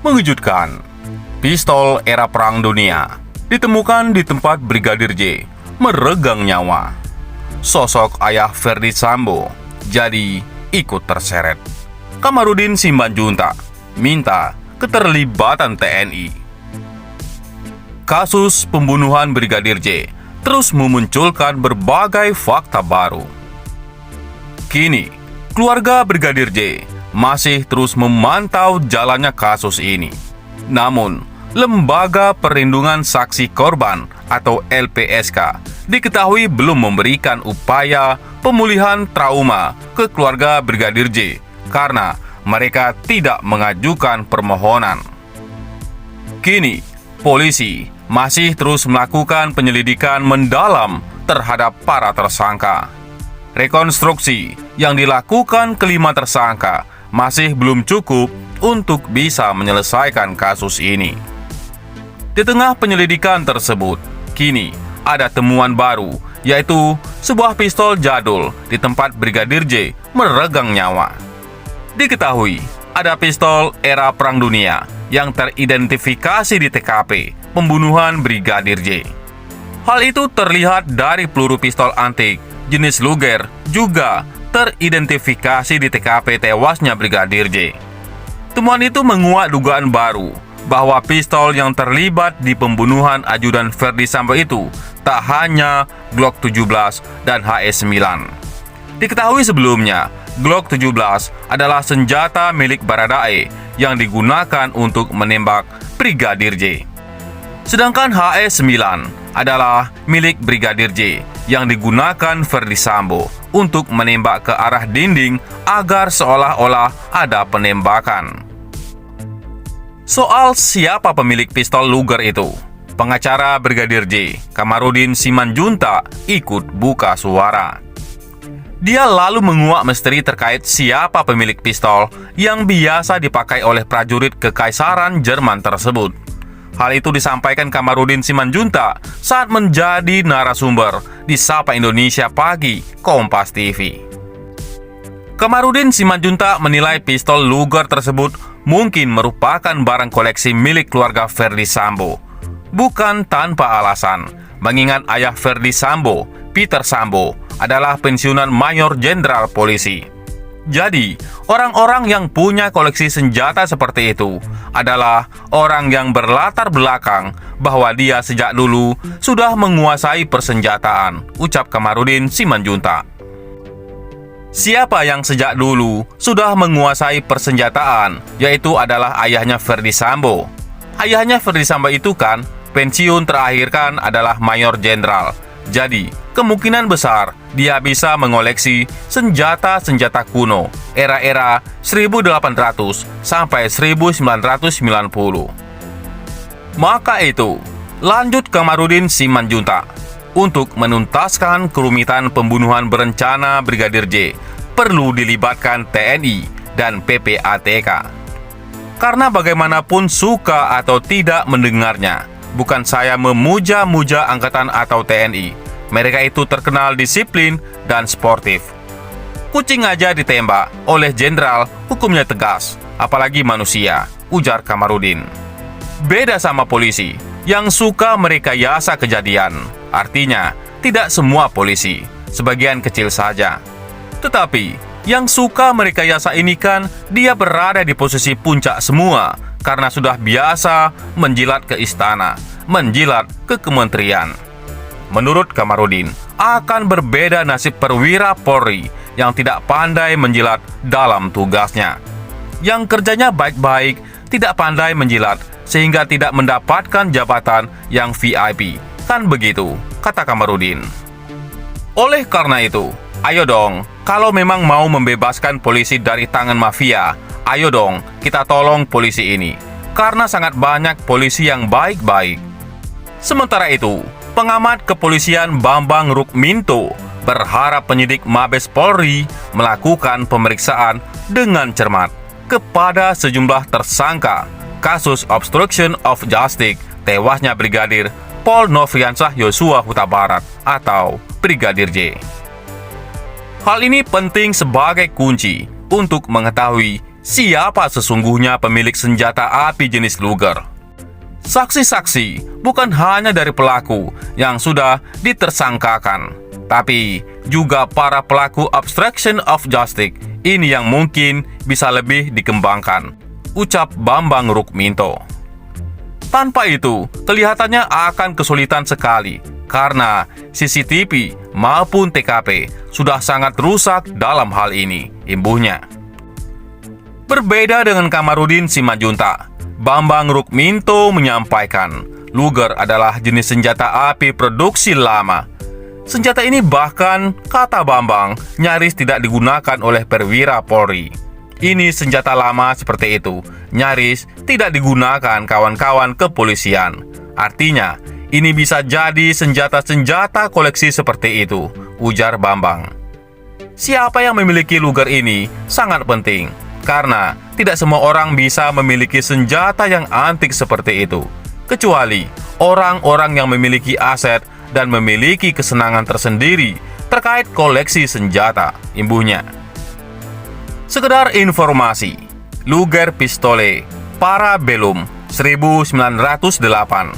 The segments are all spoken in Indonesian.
Mengejutkan, pistol era Perang Dunia ditemukan di tempat Brigadir J meregang nyawa. Sosok ayah Ferdi Sambo jadi ikut terseret. Kamarudin Simanjuntak minta keterlibatan TNI. Kasus pembunuhan Brigadir J terus memunculkan berbagai fakta baru. Kini, keluarga Brigadir J masih terus memantau jalannya kasus ini. Namun, Lembaga Perlindungan Saksi Korban atau LPSK diketahui belum memberikan upaya pemulihan trauma ke keluarga Brigadir J karena mereka tidak mengajukan permohonan. Kini, polisi masih terus melakukan penyelidikan mendalam terhadap para tersangka. Rekonstruksi yang dilakukan kelima tersangka masih belum cukup untuk bisa menyelesaikan kasus ini. Di tengah penyelidikan tersebut, kini ada temuan baru, yaitu sebuah pistol jadul di tempat Brigadir J meregang nyawa. Diketahui, ada pistol era Perang Dunia yang teridentifikasi di TKP pembunuhan Brigadir J. Hal itu terlihat dari peluru pistol antik jenis Luger juga teridentifikasi di TKP tewasnya Brigadir J. Temuan itu menguat dugaan baru bahwa pistol yang terlibat di pembunuhan ajudan Ferdi Sambo itu tak hanya Glock 17 dan HS-9. Diketahui sebelumnya, Glock 17 adalah senjata milik Baradae yang digunakan untuk menembak Brigadir J. Sedangkan HS-9 adalah milik Brigadir J yang digunakan Ferdi Sambo untuk menembak ke arah dinding agar seolah-olah ada penembakan. Soal siapa pemilik pistol Luger itu, pengacara Brigadir J, Kamarudin Simanjuntak, ikut buka suara. Dia lalu menguak misteri terkait siapa pemilik pistol yang biasa dipakai oleh prajurit Kekaisaran Jerman tersebut. Hal itu disampaikan Kamarudin Simanjuntak saat menjadi narasumber di Sapa Indonesia Pagi Kompas TV. Kamarudin Simanjuntak menilai pistol Luger tersebut mungkin merupakan barang koleksi milik keluarga Ferdi Sambo. Bukan tanpa alasan, mengingat ayah Ferdi Sambo, Peter Sambo, adalah pensiunan Mayor Jenderal Polisi. Jadi, orang-orang yang punya koleksi senjata seperti itu adalah orang yang berlatar belakang bahwa dia sejak dulu sudah menguasai persenjataan, ucap Kamarudin Simanjuntak. Siapa yang sejak dulu sudah menguasai persenjataan, yaitu adalah ayahnya Ferdi Sambo. Ayahnya Ferdi Sambo itu kan pensiun terakhir kan adalah Mayor Jenderal. Jadi, kemungkinan besar dia bisa mengoleksi senjata-senjata kuno era-era 1800 sampai 1990. Maka itu, lanjut Kamarudin Simanjuntak, untuk menuntaskan kerumitan pembunuhan berencana Brigadir J, perlu dilibatkan TNI dan PPATK. Karena bagaimanapun suka atau tidak mendengarnya, bukan saya memuja-muja angkatan atau TNI. Mereka itu terkenal disiplin dan sportif. Kucing aja ditembak oleh jenderal, hukumnya tegas, apalagi manusia, ujar Kamarudin. Beda sama polisi yang suka merekayasa kejadian. Artinya, tidak semua polisi, sebagian kecil saja. Tetapi, yang suka merekayasa ini kan dia berada di posisi puncak semua karena sudah biasa menjilat ke istana, menjilat ke kementerian. Menurut Kamarudin, akan berbeda nasib perwira Polri yang tidak pandai menjilat dalam tugasnya. Yang kerjanya baik-baik, tidak pandai menjilat, sehingga tidak mendapatkan jabatan yang VIP. Kan begitu, kata Kamarudin. Oleh karena itu, ayo dong, kalau memang mau membebaskan polisi dari tangan mafia, ayo dong, kita tolong polisi ini. Karena sangat banyak polisi yang baik-baik. Sementara itu, pengamat kepolisian Bambang Rukminto berharap penyidik Mabes Polri melakukan pemeriksaan dengan cermat kepada sejumlah tersangka kasus obstruction of justice tewasnya Brigadir Pol Nofriansah Yosua Huta Barat atau Brigadir J. Hal ini penting sebagai kunci untuk mengetahui siapa sesungguhnya pemilik senjata api jenis Luger. Saksi-saksi bukan hanya dari pelaku yang sudah ditersangkakan, tapi juga para pelaku obstruction of justice ini yang mungkin bisa lebih dikembangkan, ucap Bambang Rukminto. Tanpa itu, kelihatannya akan kesulitan sekali karena CCTV maupun TKP sudah sangat rusak dalam hal ini, imbuhnya. Berbeda dengan Kamarudin Simanjuntak, Bambang Rukminto menyampaikan Luger adalah jenis senjata api produksi lama. Senjata ini bahkan, kata Bambang, nyaris tidak digunakan oleh perwira Polri. Ini senjata lama seperti itu, nyaris tidak digunakan kawan-kawan kepolisian. Artinya, ini bisa jadi senjata-senjata koleksi seperti itu, ujar Bambang. Siapa yang memiliki Luger ini sangat penting, karena tidak semua orang bisa memiliki senjata yang antik seperti itu, kecuali orang-orang yang memiliki aset dan memiliki kesenangan tersendiri terkait koleksi senjata, imbuhnya. Sekedar informasi, Luger Pistole Parabellum 1908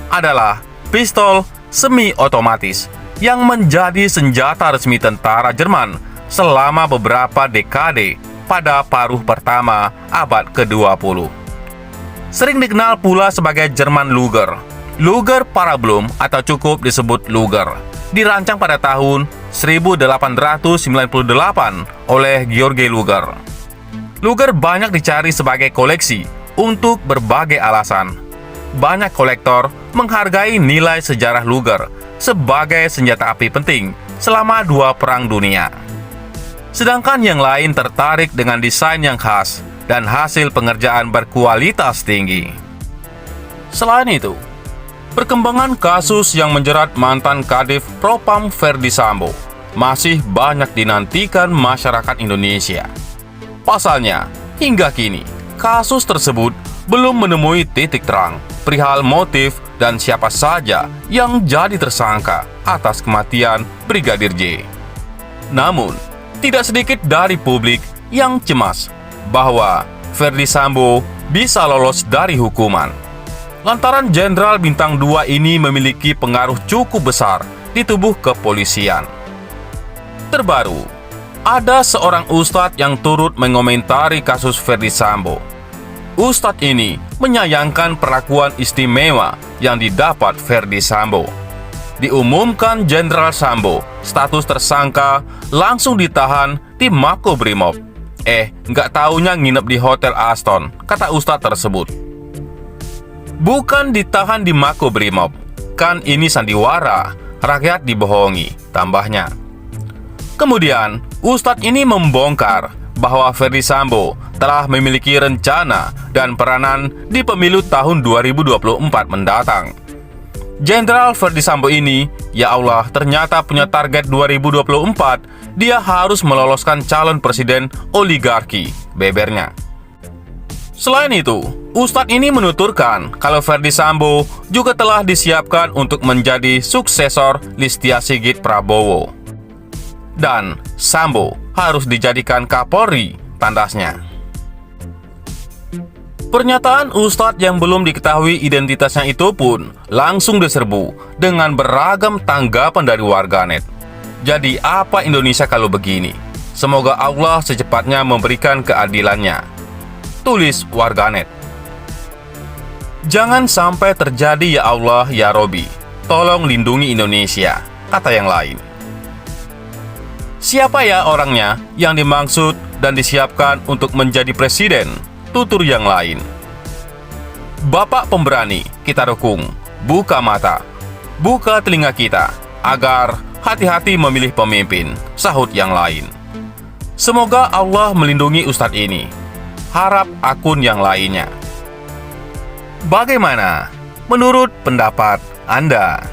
adalah pistol semi-otomatis yang menjadi senjata resmi tentara Jerman selama beberapa dekade pada paruh pertama abad ke-20. Sering dikenal pula sebagai Jerman Luger. Luger Parabellum atau cukup disebut Luger dirancang pada tahun 1898 oleh George Luger. Luger banyak dicari sebagai koleksi untuk berbagai alasan. Banyak kolektor menghargai nilai sejarah Luger sebagai senjata api penting selama dua perang dunia. Sedangkan yang lain tertarik dengan desain yang khas dan hasil pengerjaan berkualitas tinggi. Selain itu, perkembangan kasus yang menjerat mantan Kadif Propam Ferdy Sambo masih banyak dinantikan masyarakat Indonesia. Pasalnya, hingga kini, kasus tersebut belum menemui titik terang perihal motif dan siapa saja yang jadi tersangka atas kematian Brigadir J. Namun, tidak sedikit dari publik yang cemas bahwa Ferdy Sambo bisa lolos dari hukuman lantaran Jenderal Bintang 2 ini memiliki pengaruh cukup besar di tubuh kepolisian. Terbaru, ada seorang ustadz yang turut mengomentari kasus Ferdy Sambo. Ustadz ini menyayangkan perlakuan istimewa yang didapat Ferdy Sambo. Diumumkan Jenderal Sambo status tersangka, langsung ditahan di Makobrimob. Nggak taunya nginep di Hotel Aston, kata ustadz tersebut. Bukan ditahan di Makobrimob, kan ini sandiwara, rakyat dibohongi, tambahnya. Kemudian, ustadz ini membongkar bahwa Ferdy Sambo telah memiliki rencana dan peranan di pemilu tahun 2024 mendatang. Jenderal Ferdy Sambo ini, ya Allah, ternyata punya target 2024, dia harus meloloskan calon presiden oligarki, bebernya. Selain itu, ustadz ini menuturkan kalau Ferdy Sambo juga telah disiapkan untuk menjadi suksesor Listya Sigit Prabowo. Dan Sambo harus dijadikan Kapolri, tandasnya. Pernyataan ustadz yang belum diketahui identitasnya itu pun langsung diserbu dengan beragam tanggapan dari warganet. Jadi apa Indonesia kalau begini? Semoga Allah secepatnya memberikan keadilannya, tulis warganet. Jangan sampai terjadi ya Allah ya Robi, tolong lindungi Indonesia, kata yang lain. Siapa ya orangnya yang dimaksud dan disiapkan untuk menjadi presiden? Tutur yang lain. Bapak pemberani, kita dukung. Buka mata, buka telinga kita, agar hati-hati memilih pemimpin, sahut yang lain. Semoga Allah melindungi ustadz ini, harap akun yang lainnya. Bagaimana menurut pendapat Anda?